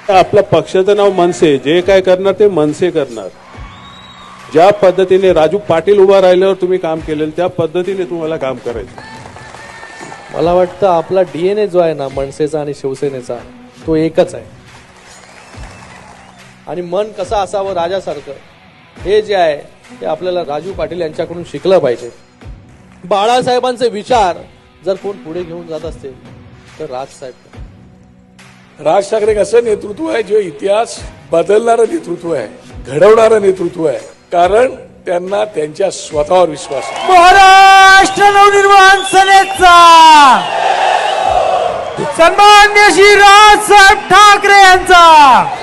आपल्या पक्षाचं नाव मनसे, जे काय करणार ते मनसे करणार. ज्या पद्धतीने राजू पाटील उभा राहिल्यावर तुम्ही काम केलेलं त्या पद्धतीने तुम्हाला काम करायचं. मला वाटतं आपला डीएनए जो आहे ना मनसेचा आणि शिवसेनेचा तो एकच आहे. आणि मन कसं असावं राजासारखं हे जे आहे ते आपल्याला राजू पाटील यांच्याकडून शिकलं पाहिजे. बाळासाहेबांचे विचार जर कोण पुढे घेऊन जात असतील तर राजसाहेब. राज ठाकरे असं नेतृत्व आहे जे इतिहास बदलणारं नेतृत्व आहे, घडवणारं नेतृत्व आहे. कारण त्यांना त्यांच्या स्वतःवर विश्वास आहे. महाराष्ट्र नवनिर्माण सेनेचा सन्मान्य श्री राजसाहेब ठाकरे यांचा